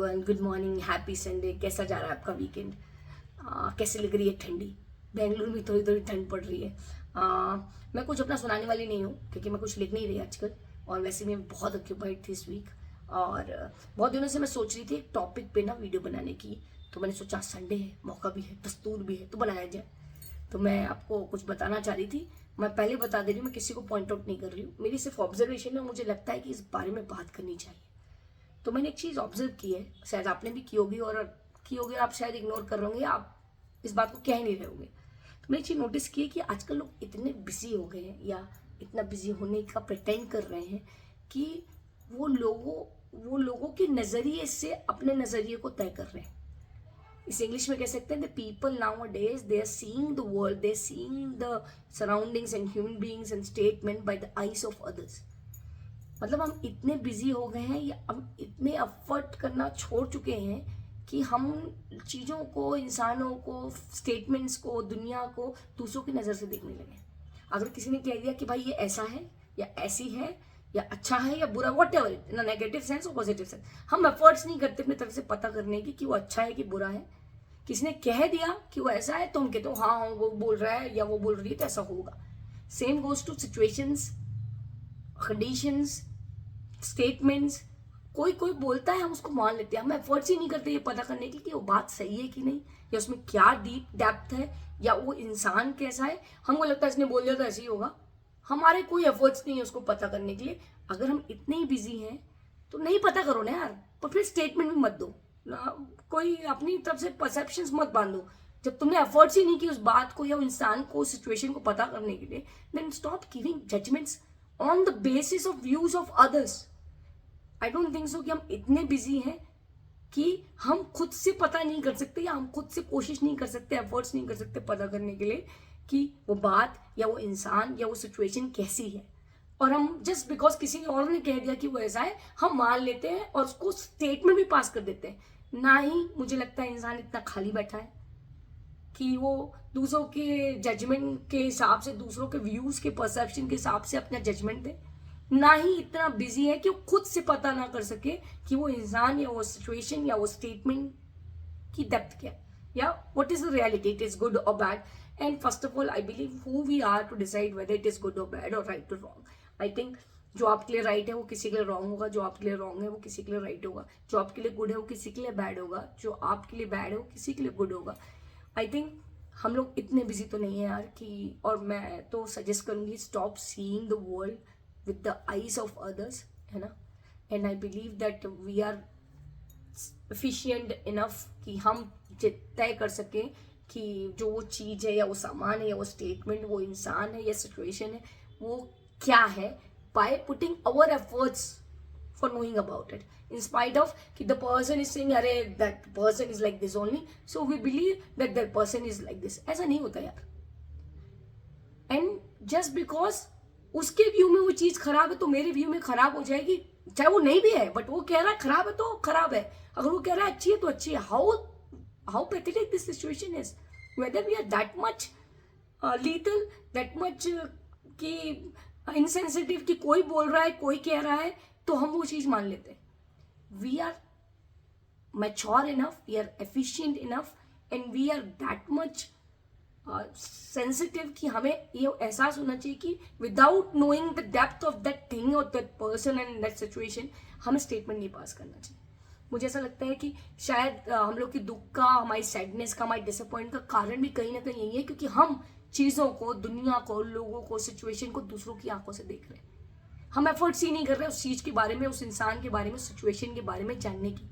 Good morning, happy Sunday. कैसा जा रहा है आपका वीकेंड? कैसे लग रही है ठंडी? बेंगलुरु में थोड़ी थोड़ी ठंड पड़ रही है। मैं कुछ अपना सुनाने वाली नहीं हूँ क्योंकि मैं कुछ लिख नहीं रही आजकल, और वैसे मैं बहुत ऑक्यूपाइड थी इस वीक। और बहुत दिनों से मैं सोच रही थी एक टॉपिक पे ना वीडियो बनाने की, तो मैंने सोचा संडे है, मौका भी है, दस्तूर भी है, तो बनाया जाए। तो मैं आपको कुछ बताना चाह रही थी। मैं पहले बता दे रही हूँ, मैं किसी को पॉइंट आउट नहीं कर रही हूँ, मेरी सिर्फ ऑब्जर्वेशन है। मुझे लगता है कि इस बारे में बात करनी चाहिए। तो मैंने एक चीज़ ऑब्जर्व की है, शायद आपने भी की होगी, और आप शायद इग्नोर कर रहे होंगे, आप इस बात को कह ही नहीं रहे होंगे। तो मैंने एक चीज़ नोटिस की है कि आजकल लोग इतने बिजी हो गए हैं, या इतना बिजी होने का प्रिटेंड कर रहे हैं कि वो लोगों के नज़रिए से अपने नज़रिए को तय कर रहे हैं। इस इंग्लिश में कह सकते हैं, the people nowadays they are seeing the world, they are seeing the surroundings and human beings and statement by the eyes of others. मतलब हम इतने बिजी हो गए हैं, या हम इतने एफर्ट करना छोड़ चुके हैं कि हम चीज़ों को, इंसानों को, स्टेटमेंट्स को, दुनिया को दूसरों की नज़र से देखने लगे। अगर किसी ने कह दिया कि भाई ये ऐसा है या ऐसी है, या अच्छा है या बुरा, what ever, in negative sense और पॉजिटिव सेंस, हम एफर्ट्स नहीं करते अपनी तरफ से पता करने की कि वो अच्छा है कि बुरा है। किसी ने कह दिया कि वो ऐसा है तो हम कहते हो हाँ वो बोल रहा है या वो बोल रही है तो ऐसा होगा। Same goes to situations, conditions, statements. कोई कोई बोलता है, हम उसको मान लेते हैं, हम एफर्ट्स ही नहीं करते ये पता करने की कि वो बात सही है कि नहीं, या उसमें क्या डीप डेप्थ है, या वो इंसान कैसा है। हमको लगता है इसने बोल दिया तो ऐसे ही होगा, हमारे कोई एफर्ट्स नहीं है उसको पता करने के लिए। अगर हम इतने ही बिजी हैं तो नहीं पता करो ना यार, पर फिर स्टेटमेंट भी मत दो ना, कोई अपनी तरफ से परसेप्शंस मत बांधो। जब तुमने एफर्ट्स ही नहीं की उस बात को या इंसान को, सिचुएशन को पता करने के लिए, then stop giving judgements on the basis of views of others. I don't think so कि हम इतने बिजी हैं कि हम खुद से पता नहीं कर सकते, या हम खुद से कोशिश नहीं कर सकते, एफर्ट्स नहीं कर सकते पता करने के लिए कि वो बात या वो इंसान या वो सिचुएशन कैसी है। और हम जस्ट बिकॉज किसी और ने कह दिया कि वो ऐसा है, हम मान लेते हैं और उसको स्टेटमेंट भी पास कर देते हैं। ना ही मुझे लगता है इंसान इतना खाली बैठा है कि वो दूसरों के जजमेंट के हिसाब से, दूसरों के व्यूज के परसेप्शन के हिसाब से अपना जजमेंट दे। ना ही इतना बिजी है कि वो खुद से पता ना कर सके कि वो इंसान या वो सिचुएशन या वो स्टेटमेंट की डेप्थ क्या, या what is the reality, it is good और bad. And first of all I believe who we are to decide whether it is good और बैड और राइट और रॉन्ग। आई थिंक जो आपके लिए राइट है वो किसी के लिए रॉन्ग होगा, जो आपके लिए रॉन्ग है वो किसी के लिए राइट होगा, जो आपके लिए गुड है वो किसी के लिए बैड होगा, जो आपके लिए बैड है वो किसी के लिए गुड होगा। आई थिंक हम लोग इतने बिजी तो नहीं है यार कि, और मैं तो सजेस्ट करूंगी, stop seeing the world with the eyes of others, है ना। And I believe that we are efficient enough कि हम तय कर सकें कि जो वो चीज़ है या वो सामान है या वो स्टेटमेंट, वो इंसान है या सिचुएशन है, वो क्या है, by putting our efforts for knowing about it, in spite of कि the person is saying अरे that person is like this only, so we believe that that person is like this। ऐसा नहीं होता यार। and just because उसके view में वो चीज खराब है तो मेरे व्यू में खराब हो जाएगी, चाहे वो नहीं भी है, बट वो कह रहा है खराब है तो खराब है, अगर वो कह रहा है अच्छी है तो अच्छी है। how pathetic this situation is, whether we are that much lethal, that much कि इनसेंसिटिव कि कोई बोल रहा है, कोई कह रहा है तो हम वो चीज मान लेते हैं। We are mature enough, we are efficient enough, and we are that much sensitive कि हमें ये एहसास होना चाहिए कि without knowing the depth of that thing और that person and that situation हमें स्टेटमेंट नहीं पास करना चाहिए। मुझे ऐसा लगता है कि शायद हम लोग की दुख का, हमारी सैडनेस का, हमारी डिसअपॉइंट का कारण भी कहीं ना कहीं यही है, क्योंकि हम चीज़ों को, दुनिया को, लोगों को, सिचुएशन को दूसरों की आंखों से देख रहे हैं। हम एफर्ट्स ही नहीं कर रहे उस चीज़ के बारे में, उस इंसान के बारे में, सिचुएशन के बारे में जानने की।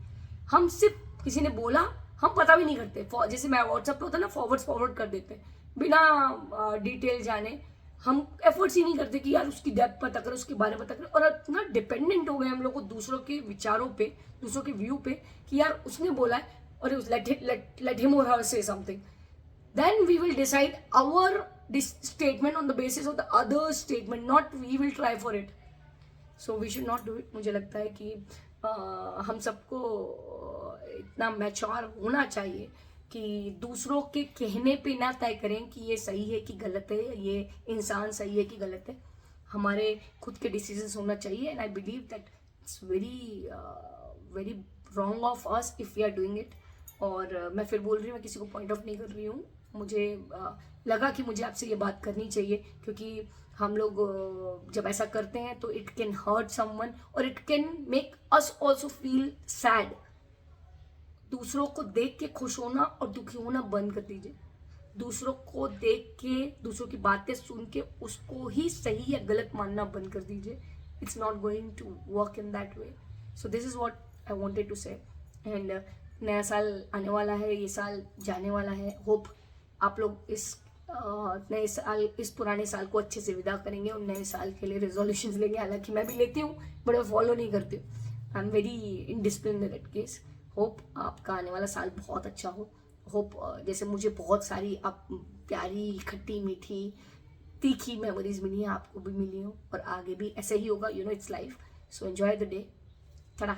हम सिर्फ किसी ने बोला, हम पता भी नहीं करते, जैसे मैं व्हाट्सएप पे होता है ना, फॉरवर्ड कर देते हैं बिना डिटेल जाने। हम एफर्ट्स ही नहीं करते कि यार उसकी डेप्थ पता करें, उसके बारे में पता करें। और इतना डिपेंडेंट हो गए हम लोग को दूसरों के विचारों पे, दूसरों के व्यू पे, कि यार उसने बोला है और लेट हिम और हर से something, then we will decide our statement on the basis of the other statement, not we will try for it। so we should not do it। मुझे लगता है कि हम सबको इतना मैच्योर होना चाहिए कि दूसरों के कहने पे ना तय करें कि ये सही है कि गलत है, ये इंसान सही है कि गलत है। हमारे खुद के डिसीजंस होना चाहिए। And I believe that it's very very wrong of us if we are doing it. और मैं फिर बोल रही हूँ, मैं किसी को पॉइंट ऑफ नहीं कर रही हूँ, मुझे लगा कि मुझे आपसे ये बात करनी चाहिए, क्योंकि हम लोग जब ऐसा करते हैं तो इट कैन हर्ट समवन और it can make us also feel sad. दूसरों को देख के खुश होना और दुखी होना बंद कर दीजिए। दूसरों को देख के, दूसरों की बातें सुन के उसको ही सही या गलत मानना बंद कर दीजिए। It's not going to work in that way. So this is what I wanted to say. And नया साल आने वाला है, ये साल जाने वाला है। होप आप लोग इस नए साल, इस पुराने साल को अच्छे से विदा करेंगे और नए साल के लिए रेजोल्यूशंस लेंगे। हालांकि मैं भी लेती हूँ बट मैं फॉलो नहीं करती हूँ। I am very indiscipline in that case. Hope आपका आने वाला साल बहुत अच्छा हो। होप जैसे मुझे बहुत सारी आप प्यारी खट्टी मीठी तीखी मेमोरीज मिली हैं, आपको भी मिली हो और आगे भी ऐसे ही होगा। You know, it's life. So enjoy the day. Tata.